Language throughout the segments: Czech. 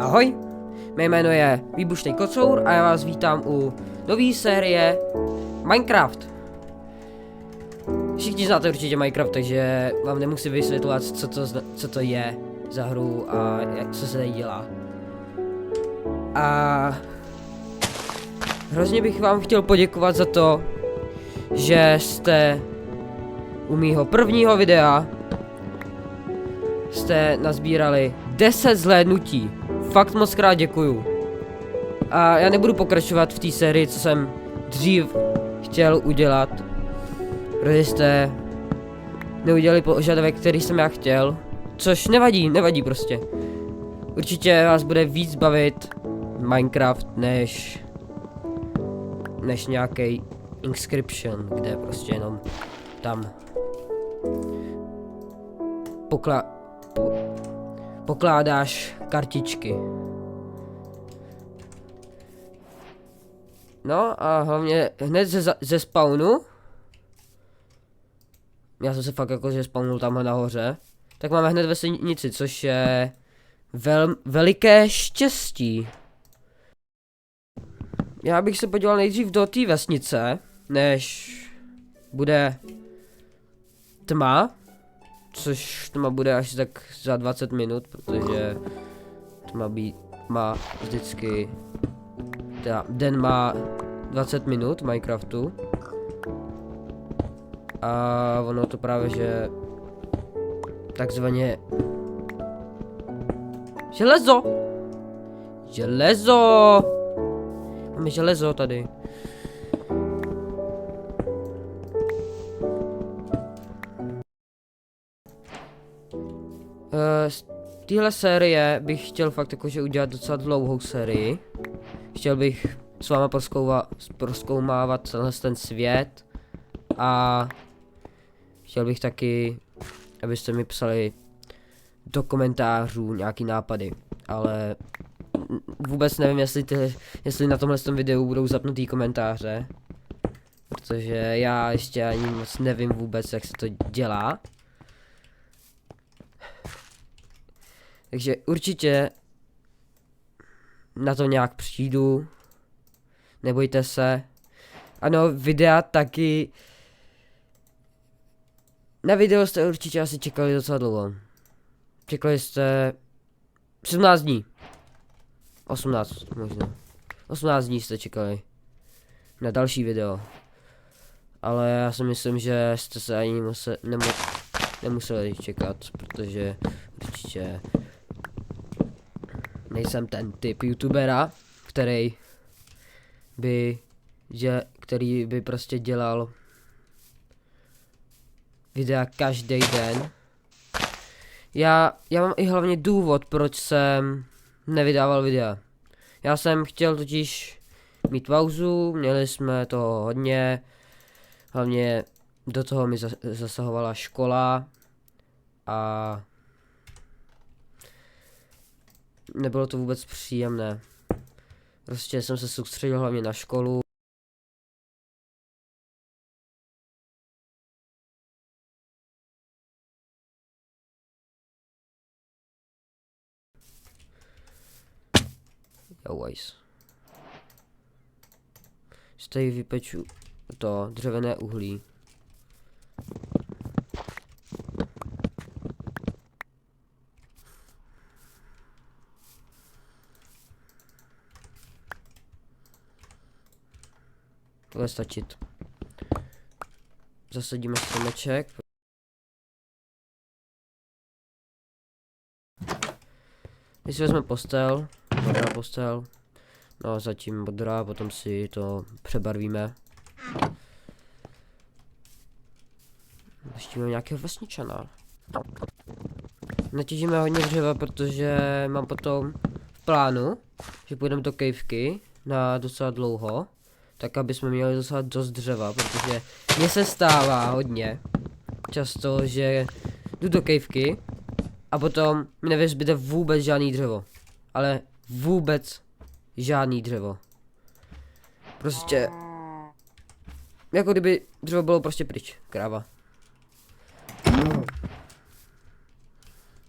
Ahoj, mé jméno je Výbušný kocour a já vás vítám u nové série Minecraft. Všichni znáte určitě Minecraft, takže vám nemusím vysvětlovat, co to je za hru a co se tady dělá. A hrozně bych vám chtěl poděkovat za to, že jste u mýho prvního videa jste nazbírali 10 zhlédnutí. Fakt moc krát děkuju. A já nebudu pokračovat v té sérii, co jsem dřív chtěl udělat, protože jste neudělali požadavek, který jsem já chtěl. Což nevadí prostě. Určitě vás bude víc bavit Minecraft než nějaký Inscription, kde prostě jenom tam pokládáš kartičky. No a hlavně hned ze spawnu, já jsem se fakt jakože spawnul tamhle nahoře, tak máme hned vesnici, což je veliké štěstí. Já bych se podíval nejdřív do té vesnice, než bude tma, což tma bude až tak za 20 minut, protože tma má vždycky, teda den má 20 minut v Minecraftu. A ono to právě, že takzvaně železo, máme železo tady. Z téhle série bych chtěl fakt jakože udělat docela dlouhou sérii. Chtěl bych s váma prozkoumávat ten svět a chtěl bych taky, abyste mi psali do komentářů nějaký nápady, ale vůbec nevím, jestli na tomhle videu budou zapnutý komentáře, protože já ještě ani moc nevím vůbec, jak se to dělá. Takže určitě na to nějak přijdu, nebojte se. Ano, videa taky. Na video jste určitě asi čekali docela dlouho. Čekali jste 17 dní. 18 možná. 18 dní jste čekali na další video. Ale já si myslím, že jste se ani nemuseli čekat, protože určitě nejsem ten typ youtubera, který by prostě dělal videa každý den. Já mám i hlavně důvod, proč jsem nevydával videa. Já jsem chtěl totiž mít pauzu, měli jsme toho hodně, hlavně do toho mi zasahovala škola a nebylo to vůbec příjemné. Prostě jsem se soustředil hlavně na školu. Tady vypeču to dřevěné uhlí. To bude stačit. Zasadíme stromeček. Když si vezmeme postel, modrá postel. No zatím modrá, potom si to přebarvíme. Ještě máme nějakého vesničana. Natěžíme hodně dřeva, protože mám potom v plánu, že půjdeme do kejvky na docela dlouho. Tak aby jsme měli docela dost dřeva, protože mně se stává hodně často, že jdu do kejvky a potom mi nevyzbyde vůbec žádný dřevo. Ale vůbec žádný dřevo. Prostě jako kdyby dřevo bylo prostě pryč. Kráva.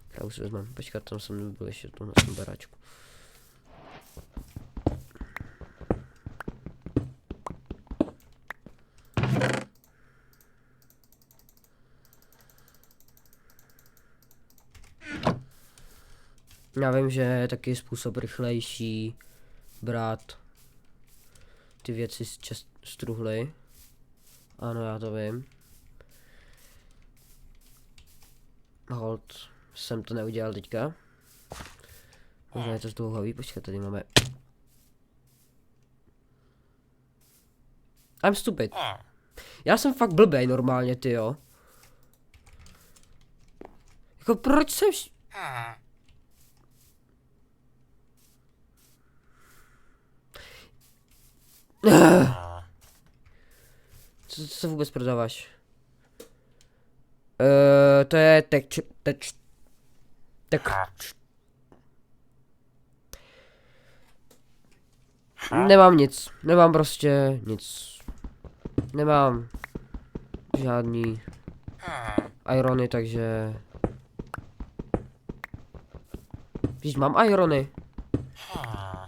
Krávu si vezmeme. Počkat, tam jsem byl ještě v tom baráčku. Já vím, že je taky způsob rychlejší brát ty věci z truhly. Ano, já to vím. Hold, jsem to neudělal teďka. Možná je to zdlouhavý, počkej, tady máme. I'm stupid. Já jsem fakt blbej normálně, ty jo. Jako proč jsem... Co vůbec prodáváš? To je Nemám nic, nemám prostě nic. Nemám žádný irony, takže... Víš, mám irony.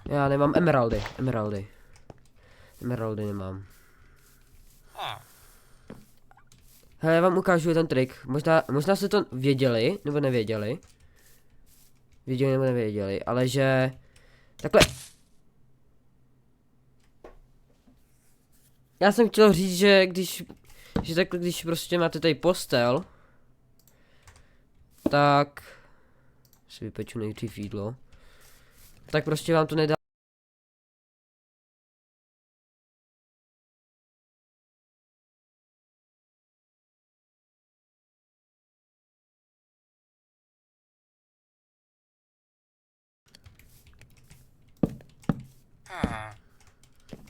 Já nemám emeraldy nemám. Hele, já vám ukážu ten trik. Možná jste to věděli, nebo nevěděli. Věděli nebo nevěděli, ale že... Takhle... Já jsem chtěl říct, že když prostě máte tady postel, tak... Si vypeču nejdřív jídlo. Tak prostě vám to nedá.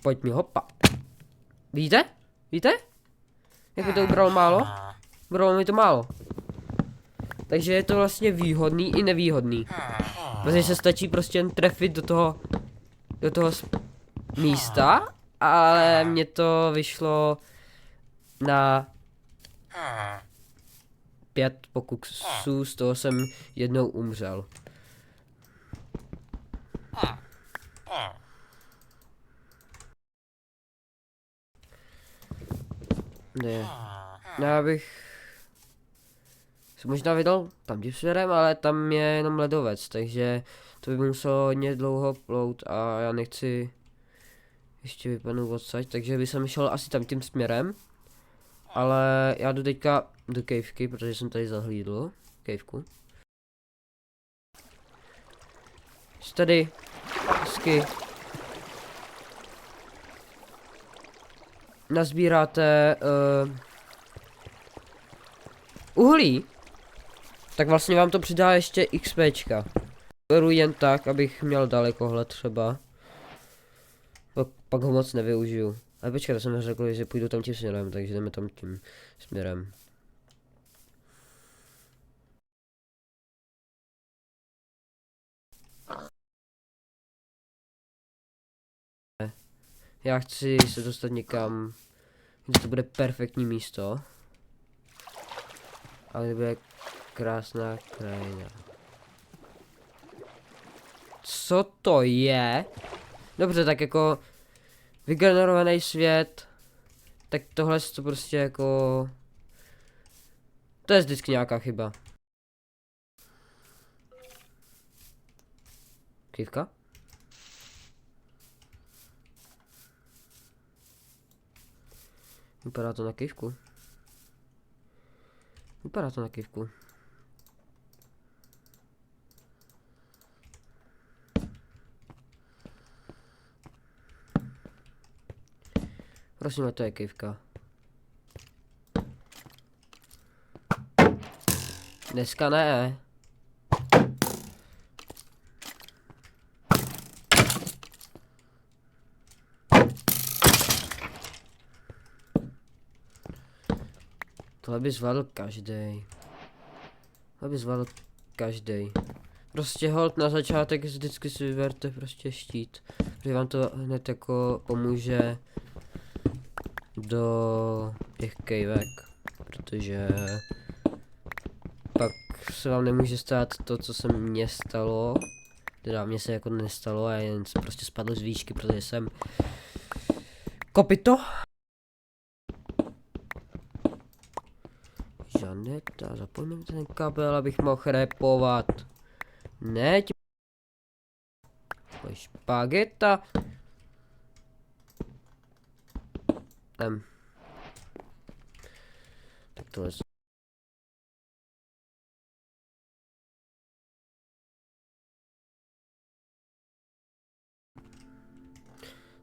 Pojď mi, hopa. Vidíte? Víte? Jak mi to ubralo málo? Ubralo mi to málo. Takže je to vlastně výhodný i nevýhodný. Protože se stačí prostě jen trefit do toho místa, ale mně to vyšlo na 5 pokusů, z toho jsem jednou umřel. Ne. Já bych se možná vydal tam směrem, ale tam je jenom ledovec, takže to by muselo hodně dlouho plout a já nechci ještě vypadnout odsaď, takže bych šel asi tam tím směrem. Ale já jdu teďka do kejvky, protože jsem tady zahlídl kejvku. Tady hezky nazbíráte uhlí, tak vlastně vám to přidá ještě XPčka. Beru jen tak, abych měl dalekohled třeba. Pak ho moc nevyužiju. Ale počkej, to jsem řekl, že půjdu tam tím směrem, takže jdeme tam tím směrem. Já chci se dostat někam, kde to bude perfektní místo. Ale kde bude krásná krajina. Co to je? Dobře, tak jako vygenerovaný svět. Tak tohle to prostě jako... To je vždycky nějaká chyba. Kývka? Vypadá to na kývku. Vypadá to na kývku. Prosím, to je kývka. Dneska ne. Tohle by zvládl každý. Tohle by zvládl každý. Prostě hold na začátek vždycky si vyberte prostě štít. Protože vám to hned jako pomůže do těch kejvek. Protože pak se vám nemůže stát to, co se mně stalo. Teda mně se jako nestalo a jen jsem prostě spadl z výšky, protože jsem kopito. Žaneta, zapomněl ten kabel, abych mohl repovat. Ne, špageta. Tak tohle.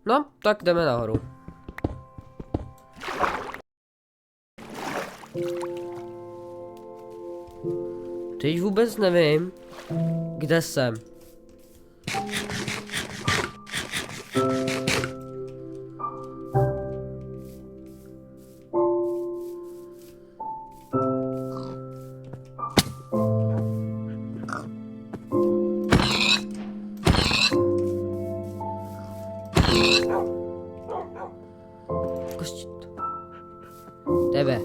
No, tak jdeme nahoru. Teď vůbec nevím, kde jsem. Tebe.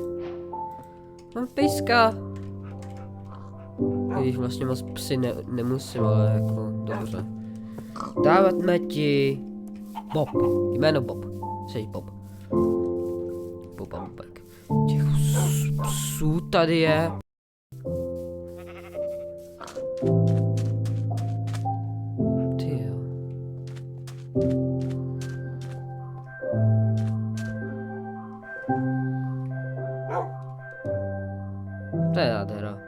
Mám pejska. Když vlastně moc psy nemusím, ale jako dobře. Dáváme ti Bob. Jméno Bob. Jsi Bob. Bob a Bobek. Těch psů tady je. Ty jo. To je nádhera.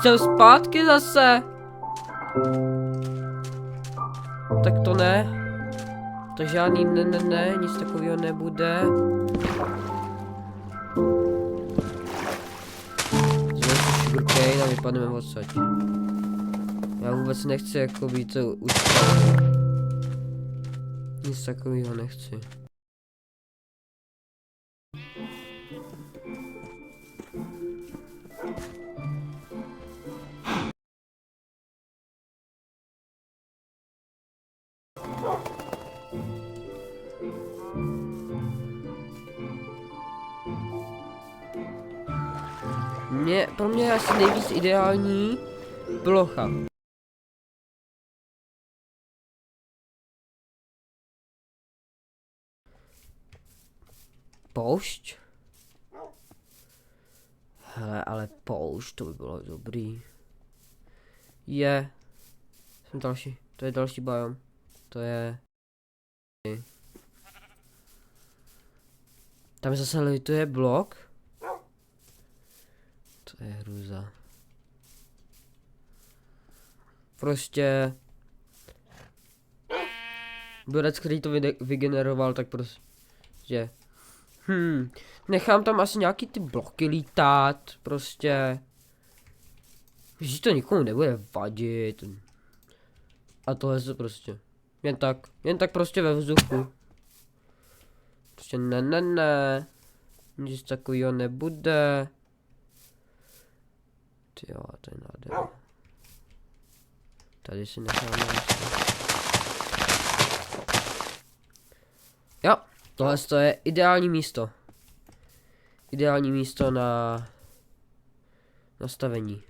Jsem zpátky zase. Tak to ne. To žádný ne, nic takového nebude. Zvěřím sugarcane a vypadneme odsaď. Já vůbec nechci jako být to už. Nic takového nechci. Pro mě je asi nejvíc ideální plocha. Poušť? Hele, ale poušť, to by bylo dobrý. Jsem další, to je další biom. To je... Tam zase lituje blok. To je hruza. Prostě... Borec, který to vygeneroval, tak prostě... Nechám tam asi nějaký ty bloky lítat, prostě... Že to nikomu nebude vadit. A tohle se prostě... Jen tak prostě ve vzduchu. Prostě ne. Nic takového nebude. Tyjo, to je nádherné. Tady si necháme. Jo, tohle je ideální místo. Ideální místo na nastavení.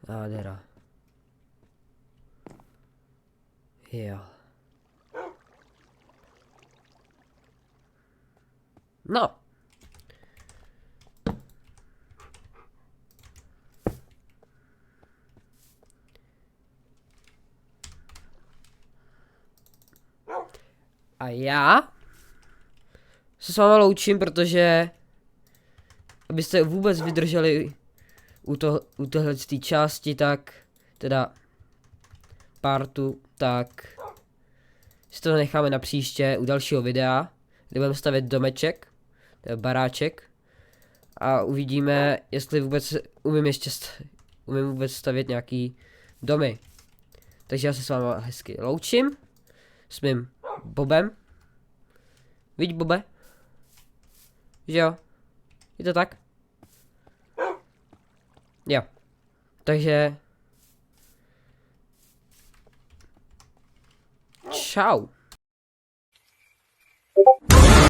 Nádhera. Jo. No. A já se s váma loučím, protože abyste vůbec vydrželi u téhle části, tak teda partu, tak si to necháme na příště u dalšího videa, kde budeme stavět domeček, to je baráček, a uvidíme, jestli vůbec umím vůbec stavět nějaký domy. Takže já se s váma hezky loučím s mým Bobem. Vidíš, Bobe? Že jo? Je to tak? Jo. Takže... Čau.